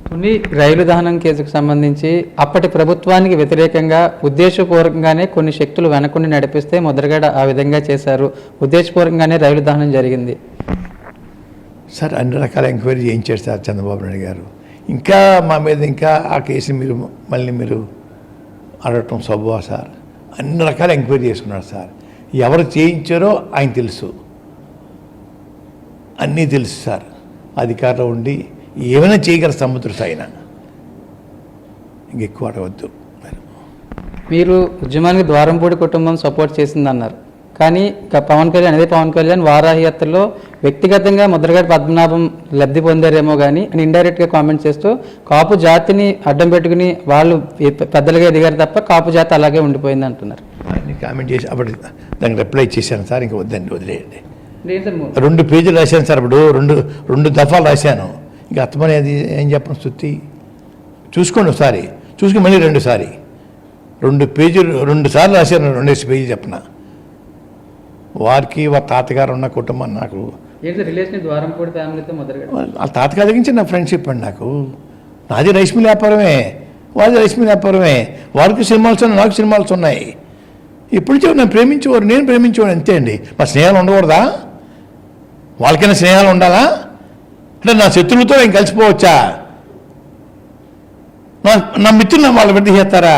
తుని రైలు దహనం కేసుకు సంబంధించి అప్పటి ప్రభుత్వానికి వ్యతిరేకంగా ఉద్దేశపూర్వకంగానే కొన్ని శక్తులు వెనకుండి నడిపిస్తే ముద్రగడ ఆ విధంగా చేశారు, ఉద్దేశపూర్వకంగానే రైలు దహనం జరిగింది. సార్ అన్ని రకాల ఎంక్వైరీ చేయించారు సార్ చంద్రబాబు నాయుడు గారు. ఇంకా మా మీద ఇంకా ఆ కేసుని మీరు అడగటం సబ్బా సార్. అన్ని రకాల ఎంక్వైరీ చేసుకున్నారు సార్. ఎవరు చేయించారో ఆయన తెలుసు, అన్నీ తెలుసు సార్. అధికారంలో ఉండి ఏమైనా చేయగల సముద్రుడు ఆయన, ఇంకెక్కువ అడగద్దు. మీరు ఉద్యమానికి ద్వారంపూడి కుటుంబం సపోర్ట్ చేసిందన్నారు, కానీ పవన్ కళ్యాణ్ వారాహి యాత్రలో వ్యక్తిగతంగా ముద్రగడ పద్మనాభం లబ్ధి పొందారేమో కానీ అని ఇండైరెక్ట్గా కామెంట్ చేస్తూ కాపు జాతిని అడ్డం పెట్టుకుని వాళ్ళు పెద్దలుగా ఎదిగారు తప్ప కాపు జాతి అలాగే ఉండిపోయింది అంటున్నారు. కామెంట్ చేసి అప్పుడు దానికి రిప్లై చేశాను సార్. ఇంకా వద్దండి, వదిలేయండి. 2 పేజీలు రాశాను సార్. అప్పుడు రెండు దఫాలు రాశాను. ఇంకా అర్థమని అది ఏం చెప్పను. శుద్ధి చూసుకోండి ఒకసారి, చూసుకుని మళ్ళీ 2 పేజీలు 2 సార్లు రాశాను. 2 పేజీలు చెప్పిన వారికి వారి తాతగారు ఉన్న కుటుంబం నాకు వాళ్ళ తాతగారి దగ్గర నుంచి నా ఫ్రెండ్షిప్ అండి. నాది రైస్ మిల్ వ్యాపారమే, వాళ్ళది రైస్ మిల్ వ్యాపారమే. వారికి సినిమాలు ఉన్నాయి, నాకు సినిమాలు ఉన్నాయి. ఇప్పుడు చెప్పి నేను ప్రేమించేవాడు అంతే అండి. మా స్నేహాలు ఉండకూడదా? వాళ్ళకైనా స్నేహాలు ఉండాలా? అంటే నా శత్రువులతో నేను కలిసిపోవచ్చా? నా మిత్రులు వాళ్ళు పెద్ద చేస్తారా?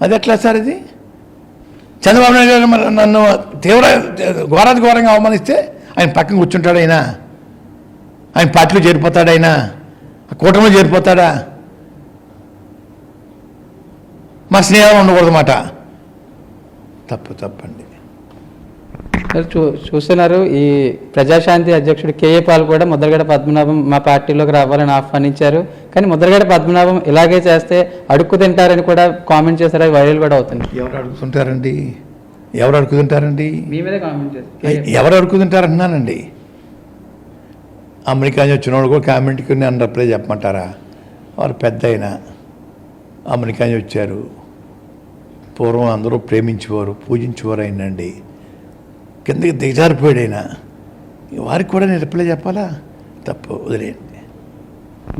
అది ఎట్లా సార్? ఇది చంద్రబాబు నాయుడు గారు నన్ను ఘోరంగా అవమానిస్తే ఆయన పక్కన కూర్చుంటాడు. ఆయన పార్టీలో చేరిపోతాడు, ఆయన కూటమిలో చేరిపోతాడా? మా స్నేహం ఉండకూడదన్నమాట. తప్పండి. చూస్తున్నారు, ఈ ప్రజాశాంతి అధ్యక్షుడు కేఏ పాల్ కూడా ముద్రగడ పద్మనాభం మా పార్టీలోకి రావాలని ఆహ్వానించారు. కానీ ముద్రగడ పద్మనాభం ఇలాగే చేస్తే అడుక్కు తింటారని కూడా కామెంట్ చేశారు. అవి వైరల్ కూడా అవుతుంది. ఎవరు అడుగుతుంటారండి? మీ మీద కామెంట్ చేస్తారు. ఎవరు అడుగుతుంటారంటున్నానండి. అమెరికా నుంచి వచ్చిన వాళ్ళు కూడా కామెంట్కి నన్ను రిప్లై చెప్పమంటారా? వారు పెద్ద అయినా అమెరికా నుంచి వచ్చారు. పూర్వం అందరూ ప్రేమించేవారు, పూజించేవారు అయినండి. కిందకి దిగజారిపోయాడు ఆయన. వారికి కూడా నేను రిప్లై చెప్పాలా? తప్పు, వదిలేయండి.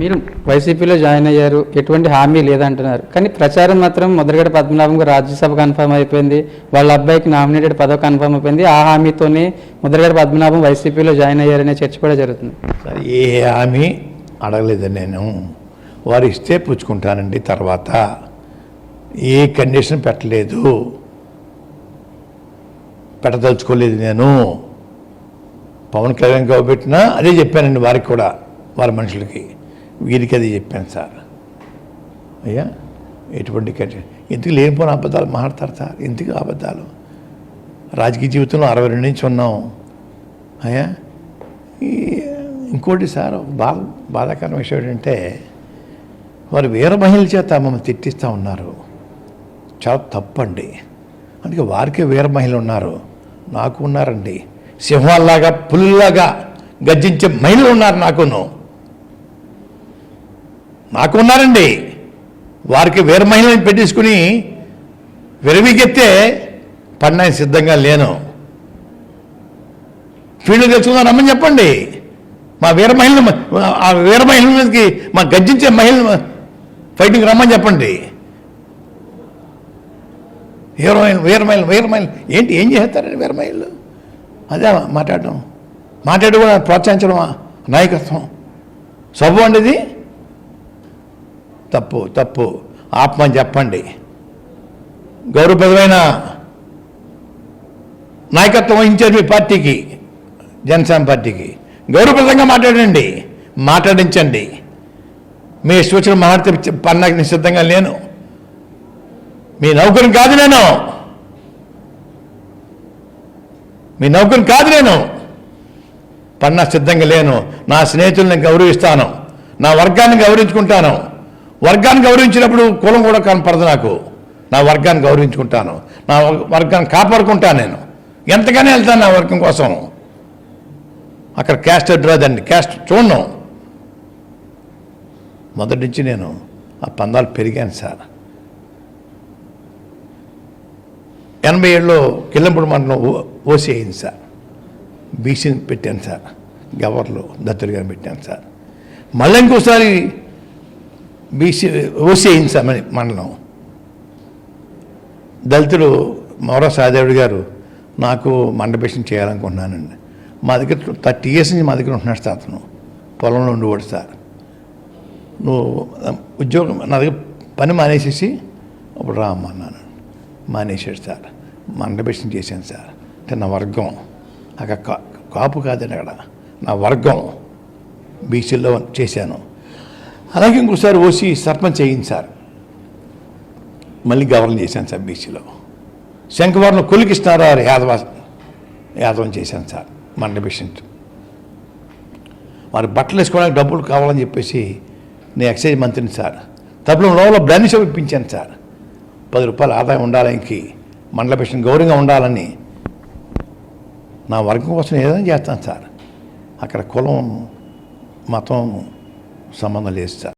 మీరు వైసీపీలో జాయిన్ అయ్యారు, ఎటువంటి హామీ లేదంటున్నారు. కానీ ప్రచారం మాత్రం ముద్రగడ పద్మనాభంకు రాజ్యసభ కన్ఫర్మ్ అయిపోయింది, వాళ్ళ అబ్బాయికి నామినేటెడ్ పదవి కన్ఫర్మ్ అయిపోయింది. ఆ హామీతోనే ముద్రగడ పద్మనాభం వైసీపీలో జాయిన్ అయ్యారనే చర్చ కూడా జరుగుతుంది. ఏ హామీ అడగలేదండి నేను. వారు ఇస్తే పుచ్చుకుంటానండి. తర్వాత ఏ కండిషన్ పెట్టదలుచుకోలేదు నేను. పవన్ కళ్యాణ్ పెట్టినా అదే చెప్పానండి వారికి కూడా, వారి మనుషులకి, వీరికి అదే చెప్పాను సార్. అయ్యా ఎటువంటి ఎందుకు లేనిపోయిన అబద్ధాలు మాట్లాడతారు సార్? ఎందుకు అబద్ధాలు? రాజకీయ జీవితంలో 62 నుంచి ఉన్నాం. అయ్యా ఇంకోటి సార్, బాధాకరమైన విషయం ఏంటంటే వారు వీర మహిళల చేత మమ్మల్ని తిట్టిస్తూ ఉన్నారు. చాలా తప్పండి. అందుకే వారికే వీర మహిళలు ఉన్నారు, నాకు ఉన్నారండి. సింహాల్లాగా పులులాగా గర్జించే మహిళలు ఉన్నారు నాకు ఉన్నారండి. వారికి వీర మహిళని పెట్టేసుకుని విరవిగెత్తే పడినాయి సిద్ధంగా లేను. ఫీల్డ్ తెలుసుకుందాం రమ్మని చెప్పండి. మా వీర మహిళల మీదకి మా గర్జించే మహిళలు ఫైటింగ్ రమ్మని చెప్పండి. వీర మహిళలు ఏంటి, ఏం చేస్తారండి వీర మహిళలు? అదే మాట్లాడి కూడా ప్రోత్సహించడం నాయకత్వం స్వభావం అండి. ఇది తప్పు. ఆత్మని చెప్పండి. గౌరవప్రదమైన నాయకత్వం వహించారు మీ పార్టీకి, జనసేన పార్టీకి. గౌరవప్రదంగా మాట్లాడించండి. మీ సూచన మాట్లాడితే పన్నాకి నిశ్చితంగా లేను. మీ నౌకరుని కాదు నేను. పన్నా సిద్ధంగా లేను. నా స్నేహితుల్ని గౌరవిస్తాను, నా వర్గాన్ని గౌరవించుకుంటాను. వర్గాన్ని గౌరవించినప్పుడు కులం కూడా కనపడదు నాకు. నా వర్గాన్ని గౌరవించుకుంటాను, నా వర్గాన్ని కాపాడుకుంటాను. నేను ఎంతగానే వెళ్తాను నా వర్గం కోసం. అక్కడ క్యాస్ట్ రాదండి, క్యాస్ట్ చూడను. మొదటి నుంచి నేను ఆ పందాలు పెరిగాను సార్. 87లో కిల్లంపూడి మండలం ఓసీ అయింది సార్. బీసీని పెట్టాను సార్. గవర్నర్లు దత్తుడు గారిని పెట్టాను సార్. మళ్ళీ ఇంకోసారి బీసీ ఓసీ అయింది సార్ మన మండలం. దళితుడు మౌరా సాదేవుడు గారు నాకు మండపేషన్ చేయాలనుకుంటున్నానండి. మా దగ్గర 30 years నుంచి మా దగ్గర ఉంటున్నాడు సార్. అతను పొలంలో ఉండేవాడు సార్. నువ్వు ఉద్యోగం నా దగ్గర పని మానేసేసి అప్పుడు రామ్మన్నాను. మానేసాడు సార్. మండపేషన్ చేశాను సార్. అంటే నా వర్గం అక్కడ కాపు కాదండి, అక్కడ నా వర్గం బీసీలో చేశాను. అలాగే ఇంకోసారి ఓసీ సర్పంచ్ అయ్యింది సార్. మళ్ళీ గవర్నర్ చేశాను సార్ బీసీలో. శంఖవరం కొలికిస్తారారు యాదవం చేశాను సార్ మండపేషన్. వారి బట్టలు వేసుకోవడానికి డబ్బులు కావాలని చెప్పేసి నేను ఎక్సైజ్ మంత్రిని సార్. తప్పుడు లోపల బ్రాండ్ షాప్ ఇప్పించాను సార్. 10 రూపాయలు ఆదాయం ఉండాలని, మండల పెన్షన్ గౌరవంగా ఉండాలని నా వర్గం కోసం ఏదైనా చేస్తాను సార్. అక్కడ కులం మతం సంబంధం లేదు సార్.